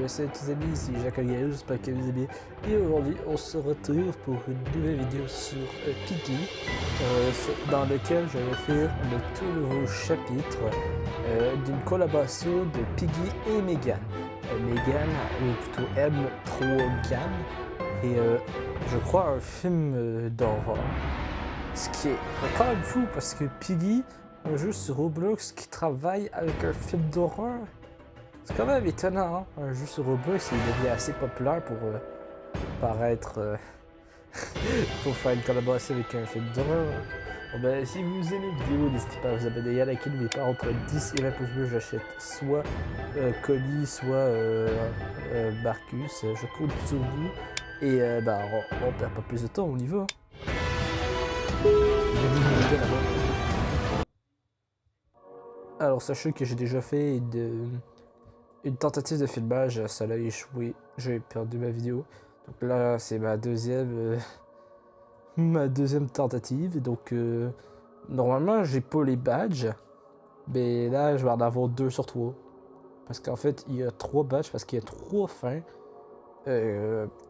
salut les amis, ici Jacques Algaïo, j'espère que vous allez bien. Et aujourd'hui, on se retrouve pour une nouvelle vidéo sur Piggy, dans lequel je vais faire le tout nouveau chapitre d'une collaboration de Piggy et Megan. Megan, ou plutôt M3GAN, et je crois un film d'horreur. Ce qui est quand même fou parce que Piggy, un jeu sur Roblox qui travaille avec un film d'horreur. C'est quand même étonnant, hein? Un jeu sur Roblox, il est devenu assez populaire pour paraître... pour faire une collaboration avec un film d'horreur. Bon ben, si vous aimez la vidéo, n'hésitez pas à vous abonner. Il y en a qui ne pas entre 10 et 20 pouces bleus, j'achète soit Cody, soit Marcus. Je compte sur vous. Et ben, on perd pas plus de temps, on y va. Alors, sachez que j'ai déjà fait une tentative de filmage, ça a échoué, j'ai perdu ma vidéo. Donc là, c'est ma deuxième tentative. Donc, normalement, j'ai pas les badges, mais là, je vais en avoir 2 sur 3. Parce qu'en fait, il y a 3 badges, parce qu'il y a 3 fins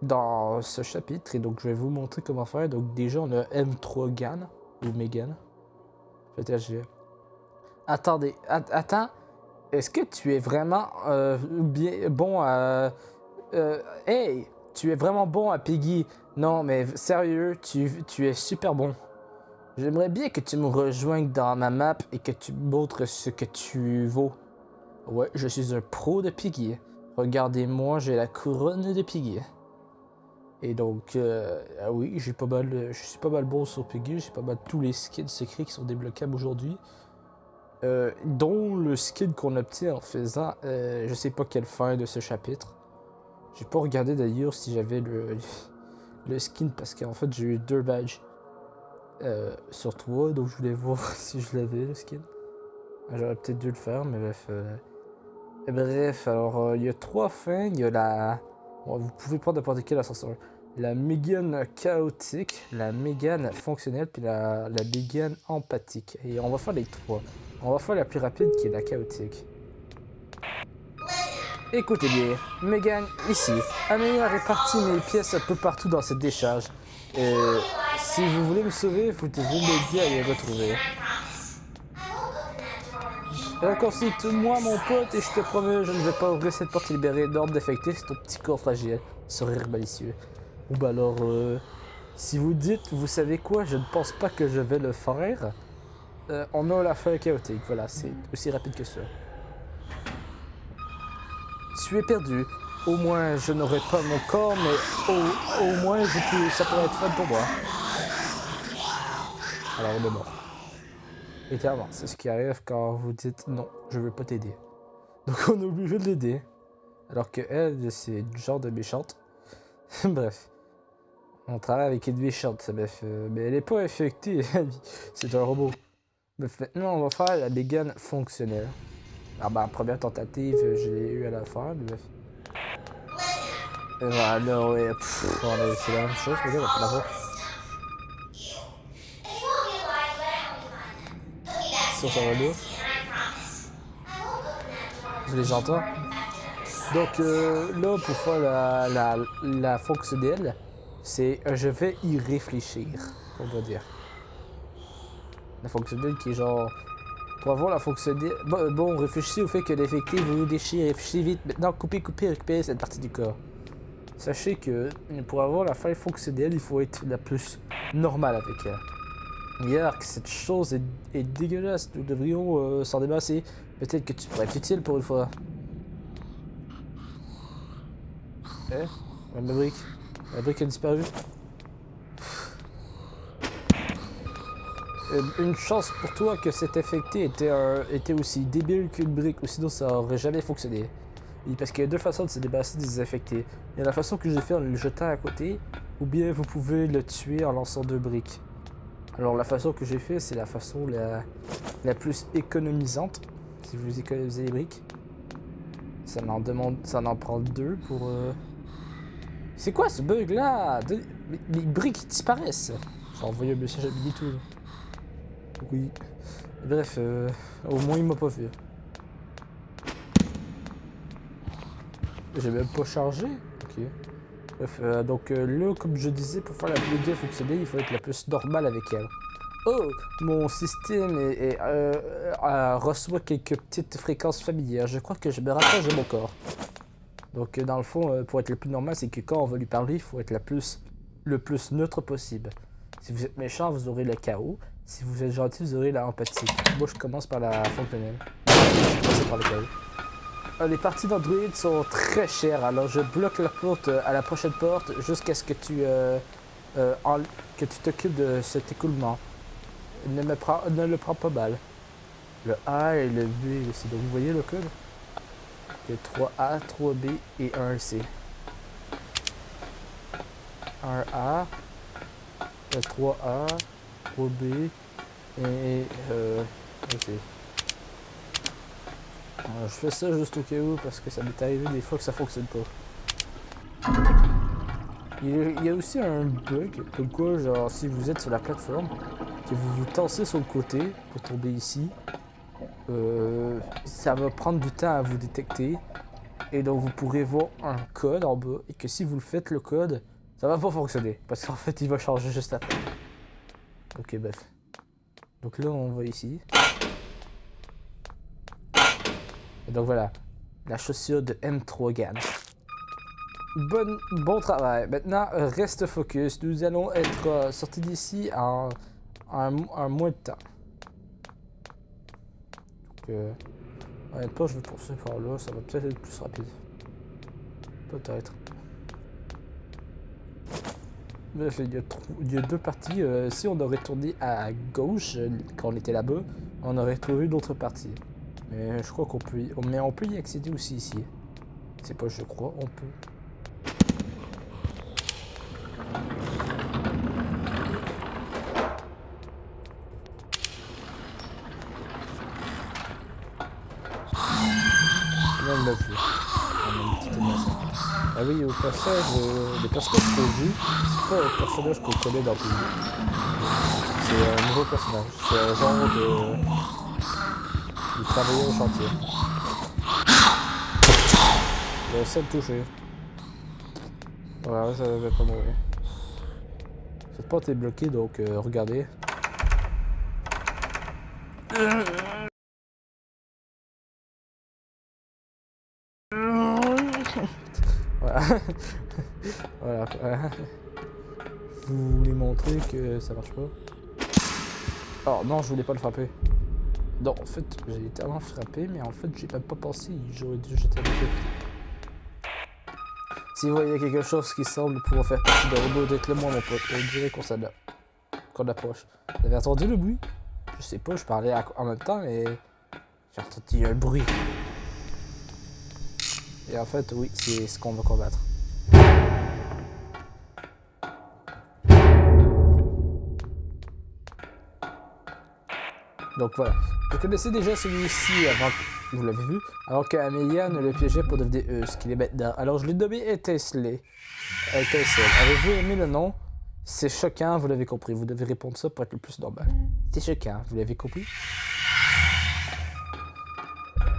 dans ce chapitre. Et donc, je vais vous montrer comment faire. Donc, déjà, on a M3GAN, ou Megan. Peut-être je vais... Attendez, attends. Est-ce que tu es vraiment bien bon à... hey, tu es vraiment bon à Piggy. Non, mais sérieux, tu es super bon. J'aimerais bien que tu me rejoignes dans ma map et que tu me montres ce que tu vaux. Ouais, je suis un pro de Piggy. Regardez-moi, j'ai la couronne de Piggy. Et donc, ah oui, je suis pas mal bon sur Piggy. J'ai pas mal tous les skins secrets qui sont débloquables aujourd'hui. Dont le skin qu'on obtient en faisant je sais pas quelle fin de ce chapitre. J'ai pas regardé d'ailleurs si j'avais le skin parce qu'en fait j'ai eu 2 badges sur 3, donc je voulais voir si je l'avais le skin. J'aurais peut-être dû le faire, mais bref. Bref, alors il y a 3 fins. Il y a la... Bon, vous pouvez prendre n'importe quel ascenseur. La Megan chaotique, la Megan fonctionnelle, puis la Megan empathique. Et on va faire les 3. On va faire la plus rapide qui est la chaotique. Écoutez bien, Megan, ici. Amélie a réparti mes pièces un peu partout dans cette décharge. Si vous voulez me sauver, vous devez m'aider à les retrouver. Reconstitue-moi mon pote et je te promets, je ne vais pas ouvrir cette porte et libérer l'ordre d'affecter ton petit corps fragile. Sourire malicieux. Bon bah alors, si vous dites, vous savez quoi, je ne pense pas que je vais le faire. On a la fin chaotique, voilà, c'est aussi rapide que ça. Tu es perdu. Au moins, je n'aurai pas mon corps, mais au moins, ça pourrait être fun pour moi. Alors, on est mort. Éternellement, c'est ce qui arrive quand vous dites non, je veux pas t'aider. Donc, on est obligé de l'aider. Alors que elle, c'est du genre de méchante. Bref. On travaille avec une méchante, bref. Mais elle est pas infectée, c'est un robot. Bref, maintenant, on va faire la Megan fonctionnelle. Alors, ben, première tentative, je l'ai eu à la fin, mais bref. Voilà, ouais, c'est la même chose, mais regarde, on peut la voir. Ça va là. Je les entends. Donc là, pour faire la fonctionnelle, c'est je vais y réfléchir, on va dire. La fonctionnelle qui est genre... Pour avoir la fonctionnelle... Bon, réfléchissez au fait que l'effectif vous déchire, réfléchissez vite. Maintenant, coupez, récupérez cette partie du corps. Sachez que pour avoir la faille fonctionnelle, il faut être la plus normale avec elle. Hier, que cette chose est dégueulasse, nous devrions s'en débarrasser. Peut-être que tu pourrais être utile pour une fois. Ma brique. La brique a disparu. Une chance pour toi que cet effecté était aussi débile qu'une brique, ou sinon ça aurait jamais fonctionné. Et parce qu'il y a 2 façons de se débarrasser des infectés. Il y a la façon que j'ai fait en le jetant à côté, ou bien vous pouvez le tuer en lançant 2 briques. Alors la façon que j'ai fait, c'est la façon la plus économisante. Si vous économisez les briques, ça en prend 2 pour... C'est quoi ce bug là? Les briques disparaissent. J'ai envoyé un message à Minitou. Oui. Bref, au moins il m'a pas vu. J'ai même pas chargé. Ok. Bref, donc là, comme je disais, pour faire la plugin fonctionner, il faut être la plus normale avec elle. Oh, mon système reçoit quelques petites fréquences familières. Je crois que je me rapproche de mon corps. Donc, dans le fond, pour être le plus normal, c'est que quand on va lui parler, il faut être le plus neutre possible. Si vous êtes méchant, vous aurez le chaos. Si vous êtes gentil, vous aurez la empathie. Moi, je commence par la fonctionnelle. Je vais commencer par le chaos. Les parties d'Android sont très chères, alors je bloque la porte à la prochaine porte jusqu'à ce que que tu t'occupes de cet écoulement. Ne le prends pas mal. Le A et le B aussi. Donc vous voyez le code? Il y a 3A, 3B et 1C. 1A, 3A, 3B et C. Je fais ça juste au cas où parce que ça m'est arrivé des fois que ça fonctionne pas. Il y a aussi un bug, comme quoi, genre, si vous êtes sur la plateforme, que vous vous tassez sur le côté pour tomber ici, ça va prendre du temps à vous détecter. Et donc, vous pourrez voir un code en bas. Et que si vous le faites, le code, ça va pas fonctionner. Parce qu'en fait, il va changer juste après. Ok, bref. Donc là, on va ici. Et donc voilà. La chaussure de M3GAN. Bon travail. Maintenant, reste focus. Nous allons être sortis d'ici en moins de temps. Donc, honnêtement, je vais poursuivre par là. Ça va peut-être être plus rapide. Peut-être. Bref, il y a deux parties. Si on aurait tourné à gauche quand on était là-bas, on aurait trouvé d'autres parties. Mais je crois qu'on peut on peut y accéder aussi ici. C'est pas je crois, on peut. Même le plus. On a une petite animation. Ah oui, au passage, les personnages qu'on joue, c'est pas un personnage qu'on connaît dans le pays. C'est un nouveau personnage. C'est un genre de travailleur au chantier. J'ai essayé de toucher. Voilà, je vais pas mourir. Cette porte est bloquée, donc regardez. Voilà. Voilà. Vous voulez montrer que ça marche pas? Oh non, je voulais pas le frapper. Non, en fait, j'ai tellement frappé, mais en fait, j'ai même pas pensé. J'aurais dû jeter le coup. Si vous voyez quelque chose qui semble pouvoir faire partie d'un robot, dites-le moi, mon pote. On dirait qu'on approche. Vous avez entendu le bruit? Je sais pas, je parlais en même temps, mais j'ai entendu un bruit. Et en fait, oui, c'est ce qu'on va combattre. Donc voilà. Vous connaissez déjà celui-ci avant que vous l'avez vu, alors qu'Amelia ne le piégeait pour devenir ce qu'il est maintenant. Alors je l'ai nommé Étincelle. Avez-vous aimé le nom? C'est choquant, vous l'avez compris. Vous devez répondre ça pour être le plus normal. C'est choquant, vous l'avez compris?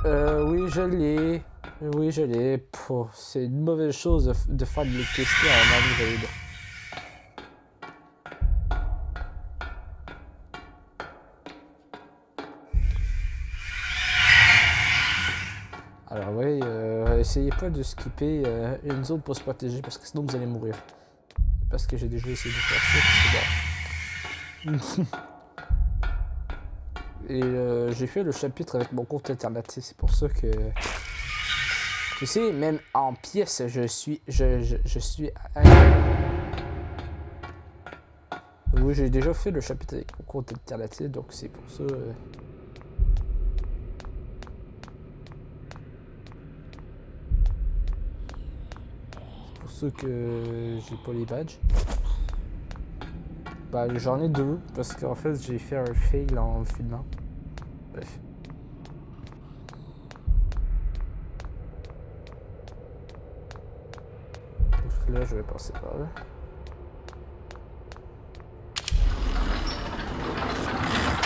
Oui, je l'ai. Oui, je l'ai. C'est une mauvaise chose de faire de l'électricité en Android. Alors oui, essayez pas de skipper une zone pour se protéger parce que sinon vous allez mourir. Parce que j'ai déjà essayé de faire ça, c'est bon. Et j'ai fait le chapitre avec mon compte internet, c'est pour ça que... Tu sais, même en pièces, je suis... Oui, j'ai déjà fait le chapitre avec mon compte alternatif, donc c'est pour ça... C'est pour ça que j'ai pas les badges. Bah, j'en ai deux, parce qu'en fait, j'ai fait un fail en filmant. Bref. Donc là, je vais passer par là.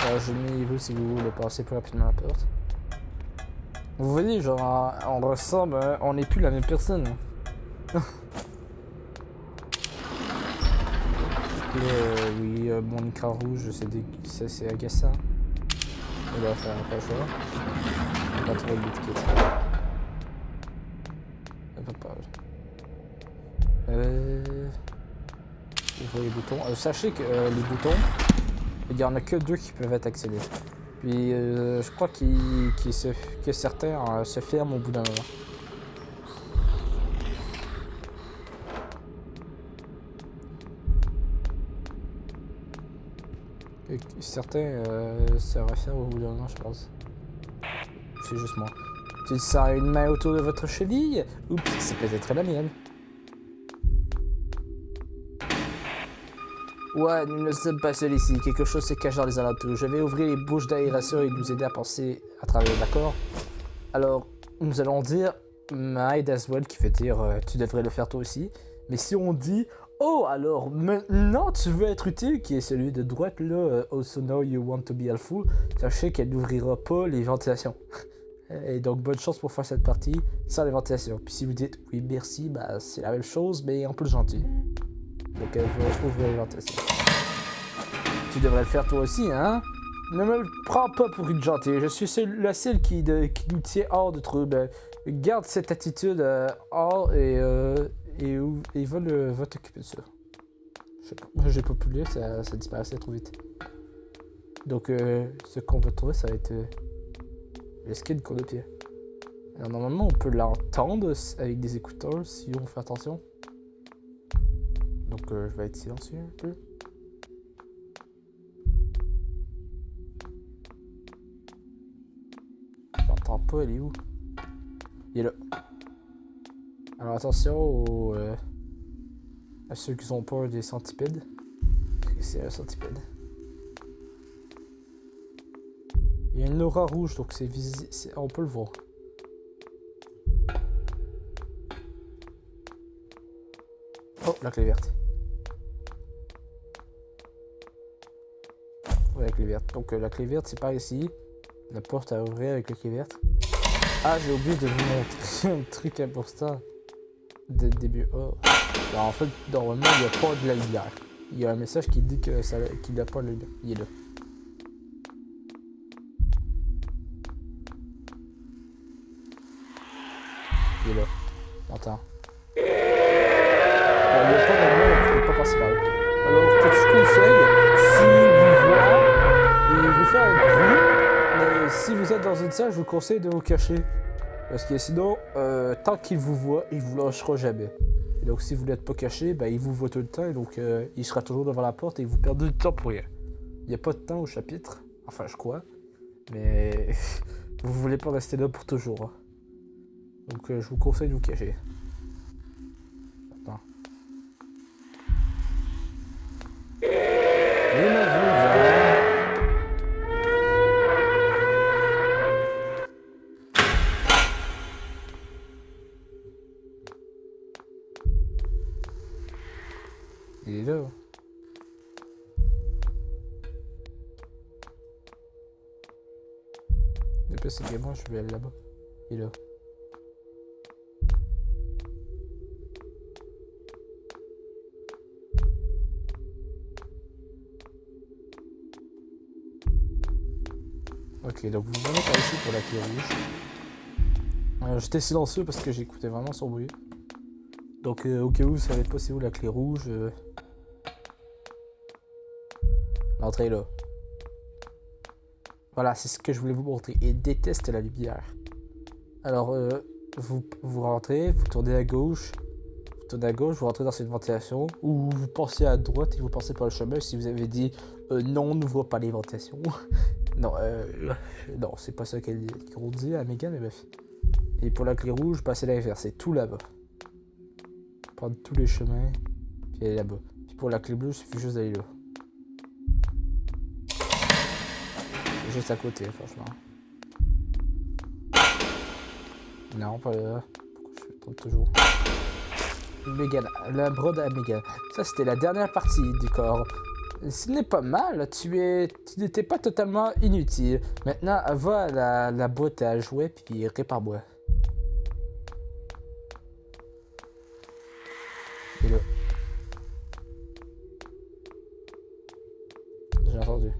Alors, j'ai mis vous si vous voulez passer plus rapidement la porte. Vous voyez, genre, on ressemble, on n'est plus la même personne. Oui, mon écran rouge, c'est agaçant. On va faire pas le choix. On va trouver l'étiquette. Ouvrez les boutons. Sachez que les boutons, il n'y en a que 2 qui peuvent être accélérés. Puis je crois que certains se ferment au bout d'un moment. Certains se referment au bout d'un moment, je pense. C'est juste moi. Tu sens une main autour de votre cheville? Oups, c'est peut-être la mienne. Ouais, nous ne sommes pas seuls ici. Quelque chose se cache dans les alentours. Je vais ouvrir les bouches d'aération et nous aider à penser à travers, d'accord? Alors, nous allons dire might as well, qui veut dire tu devrais le faire toi aussi. Mais si on dit oh, alors maintenant tu veux être utile, qui est celui de droite là, also now you want to be helpful, sachez qu'elle n'ouvrira pas les ventilations. Et donc, bonne chance pour faire cette partie sans les ventilations. Puis si vous dites oui, merci, bah c'est la même chose, mais en plus gentil. Donc, elle va ouvrir les ventilations. Tu devrais le faire toi aussi, hein? Ne me prends pas pour une gentille. Je suis la seule qui nous tient hors de trouble. Garde cette attitude hors et va t'occuper de ça. J'ai pas pu lire, ça disparaissait trop vite. Donc, ce qu'on va trouver, ça va être le skin qu'on a pied. Alors, normalement, on peut l'entendre avec des écouteurs si on fait attention. Donc, je vais être silencieux un peu. J'entends pas, elle est où? Il est là. Alors, attention à ceux qui ont peur des centipides. C'est un centipède. Il y a une aura rouge, donc c'est visible. On peut le voir. Oh, la clé verte. Ouais, la clé verte. Donc la clé verte, c'est par ici. La porte à ouvrir avec la clé verte. Ah, j'ai oublié de vous montrer un truc important dès le début. Oh. Alors, en fait, normalement, il n'y a pas de la lumière. Il y a un message qui dit qu'il n'y a pas de lumière. Il est là. Il est là. Attends. Il n'y a pas de lumière, on ne peut pas passer par là. Alors, petit conseil, si vous voyez, il vous fait un bruit, mais si vous êtes dans une salle, je vous conseille de vous cacher. Parce que sinon, tant qu'il vous voit, il vous lâchera jamais. Et donc, si vous n'êtes pas caché, ben, il vous voit tout le temps, et donc il sera toujours devant la porte et vous perdez du temps pour rien. Il n'y a pas de temps au chapitre, enfin, je crois, mais vous voulez pas rester là pour toujours. Hein. Donc, je vous conseille de vous cacher. Attends. Il m'a vu, il est là. Depuis c'est que moi je vais aller là-bas. Il est là. Ok, donc vous venez par ici pour la clé rouge. J'étais silencieux parce que j'écoutais vraiment son bruit. Donc au cas où vous savez pas c'est où la clé rouge, l'entrée est là. Voilà, c'est ce que je voulais vous montrer. Il déteste la lumière. Alors vous rentrez, vous tournez à gauche, vous rentrez dans cette ventilation, ou vous pensez à droite et vous passez par le chemin si vous avez dit non, on n'ouvre pas les ventilations. Non, non, c'est pas ça qu'on dit à Megan, mais bref. Et pour la clé rouge, c'est l'inverse, c'est tout là-bas. Prendre tous les chemins, puis aller là-bas. Puis pour la clé bleue, il suffit juste d'aller là. C'est juste à côté, franchement. Non, pas là. Pourquoi je trompe toujours? Megan, la brode à Megan. Ça, c'était la dernière partie du corps. ce n'est pas mal. Tu n'étais pas totalement inutile. Maintenant, va à la boîte à jouets puis répare-moi. Et là. J'ai entendu.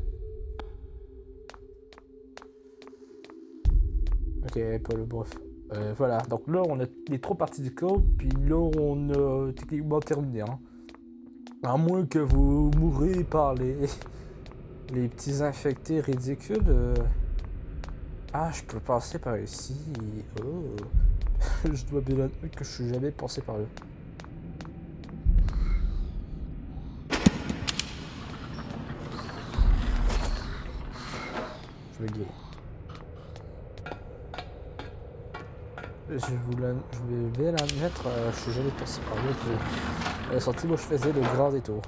Ok, pas le bref. Voilà, donc là on a les 3 parties du code, puis là on a techniquement terminé. Hein. À moins que vous mourrez par les petits infectés ridicules. Ah, je peux passer par ici. Oh. Je dois bien admettre que je suis jamais passé par là. Je vais guérir. Je vais la mettre. Je suis jamais passé par là. À la sortie, moi je faisais le grand détour.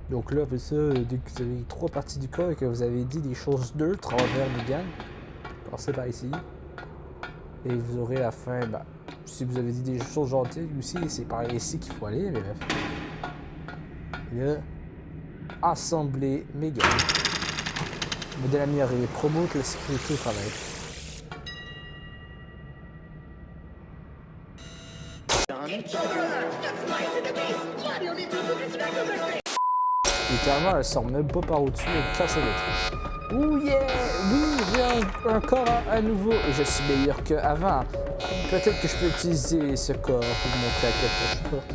Donc là, après ça, dès que vous avez 3 parties du corps et que vous avez dit des choses neutres envers Megan, passez par ici. Et vous aurez à la fin, bah, si vous avez dit des choses gentilles aussi, c'est par ici qu'il faut aller, mais bref. Et là, assembler Megan. Modèle amélioré, promote la sécurité au travail. Littéralement, elle sort même pas par au-dessus, elle casse la lettre. Ouh yeah! Oui, j'ai un corps à nouveau et je suis meilleur qu'avant. Peut-être que je peux utiliser ce corps pour vous montrer à quel point je suis forte.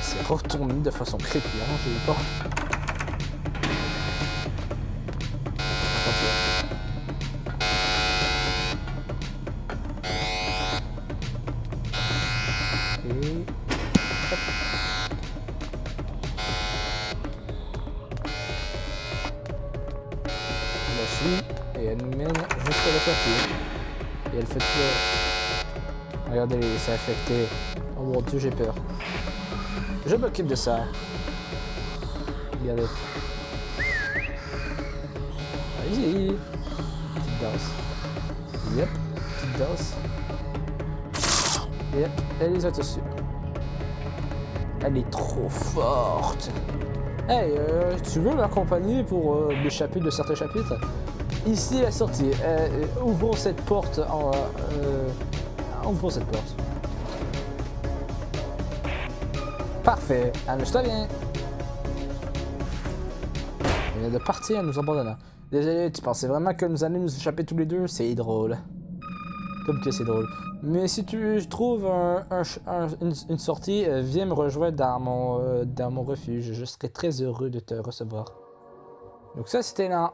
C'est retourné de façon creepy, hein, j'ai eu peur. Et... hop. Je la suis et elle nous mène jusqu'à la sortie. Et elle fait peur. Regardez, c'est affecté. Oh mon dieu, j'ai peur. Je m'occupe de ça. Regardez. Allez-y. Petite danse. Yep, petite danse. Et elle les a dessus. Elle est trop forte. Hey, tu veux m'accompagner pour m'échapper de certains chapitres? Ici la sortie. Ouvrons cette porte ouvrons cette porte. Parfait. Amuse-toi bien. Il vient de partir en nous abandonnant. Désolé, tu pensais vraiment que nous allions nous échapper tous les deux? C'est drôle. Comme que c'est drôle. Mais si tu trouves une sortie, viens me rejoindre dans mon refuge. Je serai très heureux de te recevoir. Donc ça, c'était pas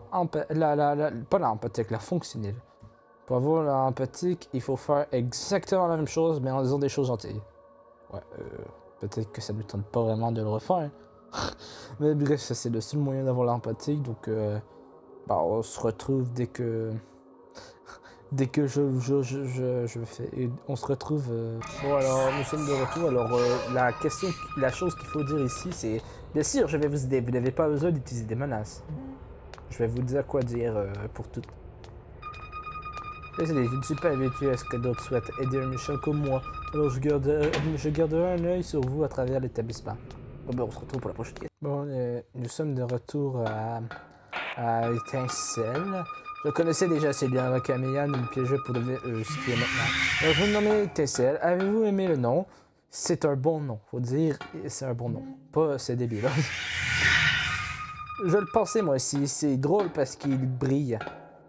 l'empathique, la fonctionnelle. Pour avoir l'empathique, il faut faire exactement la même chose, mais en disant des choses gentilles. Ouais, peut-être que ça ne tente pas vraiment de le refaire. Mais bref, ça c'est le seul moyen d'avoir l'empathique. Donc, bah, on se retrouve dès que je fais. Et on se retrouve. Bon, alors, nous sommes de retour. Alors, la chose qu'il faut dire ici, c'est. Bien sûr, je vais vous aider. Vous n'avez pas besoin d'utiliser des menaces. Je vais vous dire quoi dire pour tout. Désolé, je ne suis pas habitué à ce que d'autres souhaitent aider un méchant comme moi. Alors, je garderai un œil sur vous à travers l'établissement. Bon, ben, on se retrouve pour la prochaine question. Bon, nous sommes de retour à Étincelle. Je connaissais déjà assez bien avec Camélia de me piéger pour devenir ce qui est maintenant. Alors, je vous nomme Étincelle. Avez-vous aimé le nom? C'est un bon nom. Faut dire, c'est un bon nom. Pas c'est débile. Je le pensais moi aussi. C'est drôle parce qu'il brille.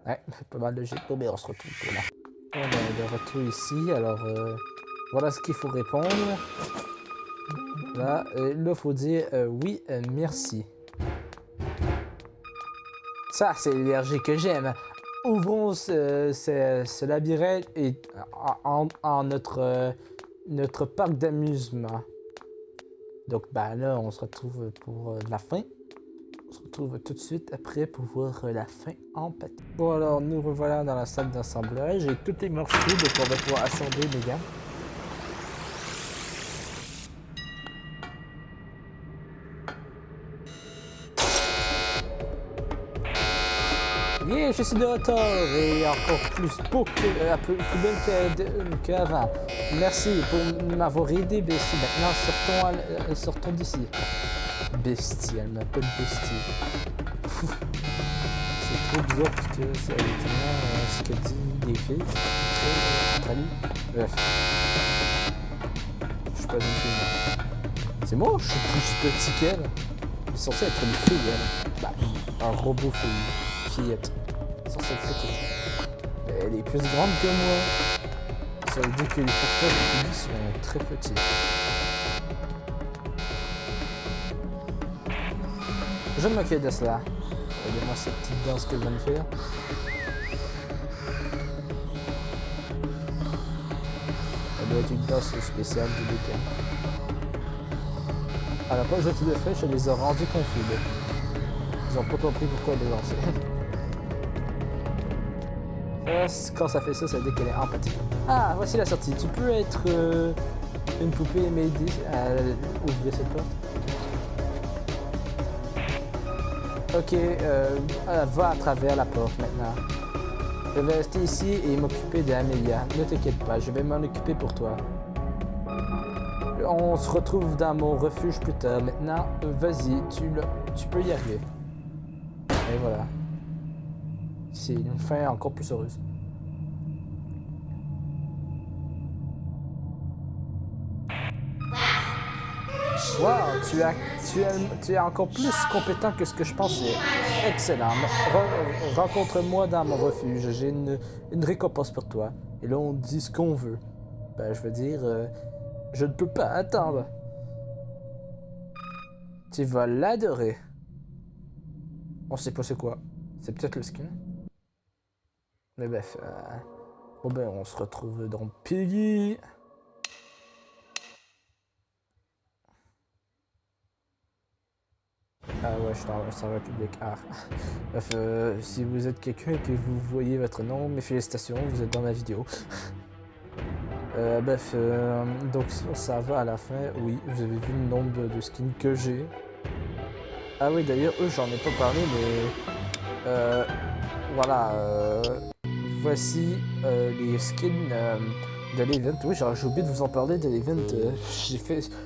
Ouais, pas mal logique. Bon, mais on se retrouve pour la fin. On est de retour ici. Alors, voilà ce qu'il faut répondre. Là, il faut dire oui, merci. Ça, c'est l'énergie que j'aime. Ouvrons ce labyrinthe et, en notre parc d'amusement. Donc, ben là, on se retrouve pour la fin. On se retrouve tout de suite après pour voir la fin en pâté. Bon, alors, nous revoilà dans la salle d'assemblage. Et tout est morceau, donc on va pouvoir assembler les gars. Yeah, Hey, je suis de retour et encore plus beau plus belle qu'avant. Merci pour m'avoir aidé, Bestie. Maintenant, sortons d'ici. Bestie, elle m'appelle Bestie. C'est trop bizarre parce que c'est tellement ce que dit des filles. Entre amis. Bref. Je suis pas une fille. C'est moi, je suis plus petit qu'elle. Elle est censée être une fille, elle. Bah, un robot fillette. Censée être petite. Mais elle est plus grande que moi. Ça veut dire que les porteurs de Piggy sont très petits. Je me moquer de cela. Regardez-moi cette petite danse que je viens de faire. Ça doit être une danse spéciale du week-end. À la fois, je te le fais, je les ai rendus confus. Ils ont pas compris pourquoi les lancer. Quand ça fait ça, ça veut dire qu'elle est empathique. Ah, voici la sortie. Tu peux être une poupée et m'aider à ouvrir cette porte. Ok, va à travers la porte maintenant. Je vais rester ici et m'occuper d'Amelia. Ne t'inquiète pas, je vais m'en occuper pour toi. On se retrouve dans mon refuge plus tard. Maintenant, vas-y, tu peux y arriver. Et voilà. C'est une fin encore plus heureuse. Wow, tu es encore plus compétent que ce que je pensais. Excellent. Rencontre-moi dans mon refuge. J'ai une récompense pour toi. Et là, on dit ce qu'on veut. Ben, je veux dire, je ne peux pas attendre. Tu vas l'adorer. On sait pas c'est quoi. C'est peut-être le skin. Mais bref. Bon ben, on se retrouve dans Piggy. Ah ouais, je suis dans un serveur public. Ah. Bref, si vous êtes quelqu'un et que vous voyez votre nom, mes félicitations, vous êtes dans ma vidéo. Bref, donc ça va à la fin. Oui, vous avez vu le nombre de skins que j'ai. Ah oui, d'ailleurs, eux, j'en ai pas parlé, mais... voilà, voici les skins de l'event. Oui, j'ai oublié de vous en parler de l'event.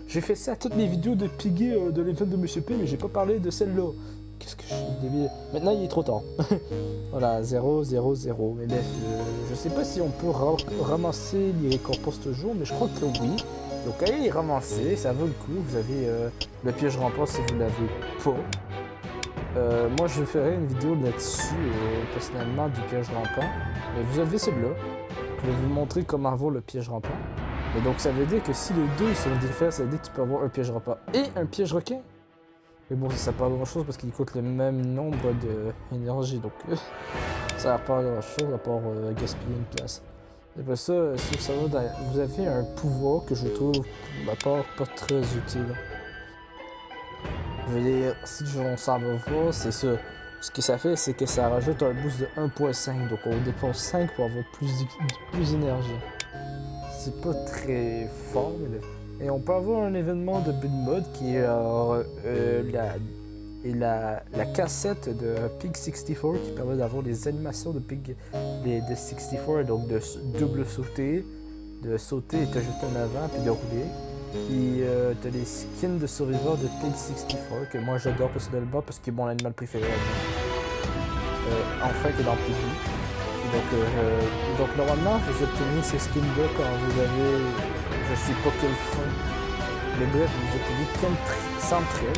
J'ai fait ça à toutes les vidéos de Piggy de l'event de Monsieur P, mais j'ai pas parlé de celle-là. Qu'est-ce que je suis débile. Maintenant, il est trop tard. Voilà, 0, 0, 0. Mais bref, je sais pas si on peut ramasser les récompenses toujours, mais je crois que oui. Donc allez les ramasser, ça vaut le coup. Vous avez le piège rampant si vous l'avez pas. Moi, je ferai une vidéo là-dessus, personnellement, du piège rampant. Mais vous avez celui-là. Je vais vous montrer comment avoir le piège rampant. Et donc, ça veut dire que si les deux sont différents, ça veut dire que tu peux avoir un piège rampant et un piège requin. Mais bon, ça n'a pas grand-chose parce qu'il coûte le même nombre d'énergie. Donc, ça n'a pas grand-chose à part gaspiller une place. Et après ça, si ça va vous avez un pouvoir que je trouve, à part pas très utile. Je veux dire, si on s'en va voir, c'est ça. Ce que ça fait, c'est que ça rajoute un boost de 1.5. Donc on dépense 5 pour avoir plus d'énergie. C'est pas très fort, mais... Et on peut avoir un événement de build mode qui est la cassette de Pig64 qui permet d'avoir les animations de Pig de 64, donc de double sauter, de sauter et t'ajouter en avant puis de rouler. Puis t'as les skins de survivor de Pig64 que moi j'adore personnellement parce que c'est mon animal préféré. Enfin que dans Piggy. Donc normalement vous obtenez ces skins là quand vous avez, je sais pas quel fond, mais bref vous obtenez 113.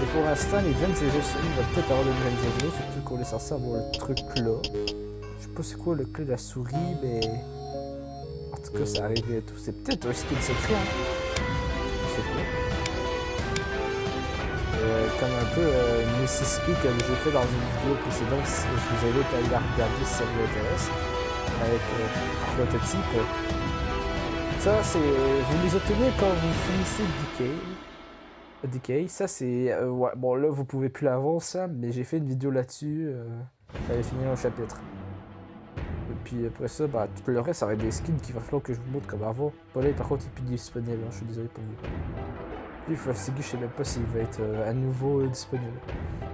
Et pour l'instant les 20 il va peut-être avoir le 20 surtout qu'on est censé avoir le truc là. Je sais pas c'est quoi le clé de la souris, mais en tout cas ça arrive et tout. C'est peut-être un skin secret, hein. Je sais pas. Comme un peu Mississippi comme j'ai fait dans une vidéo précédente, je vous invite à aller la regarder si ça vous intéresse, avec prototype. Ça c'est, vous les obtenez quand vous finissez Decay. Ça c'est, ouais, bon là vous pouvez plus l'avoir ça, mais j'ai fait une vidéo là-dessus, j'avais fini un chapitre. Et puis après ça, bah tout le reste ça va être des skins qu'il va falloir que je vous montre comme avant. Bon là par contre il est plus disponible, hein, je suis désolé pour vous. Puis Frosty, je sais même pas s'il va être à nouveau disponible.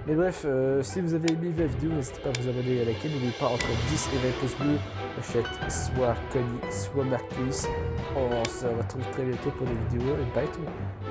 Mais bref, si vous avez aimé la vidéo, n'hésitez pas à vous abonner et à liker. N'oubliez pas, entre 10 et 20 pouces bleus, achète soit Connie, soit Marcus. On se retrouve très bientôt pour des vidéos. Et bye tout le monde.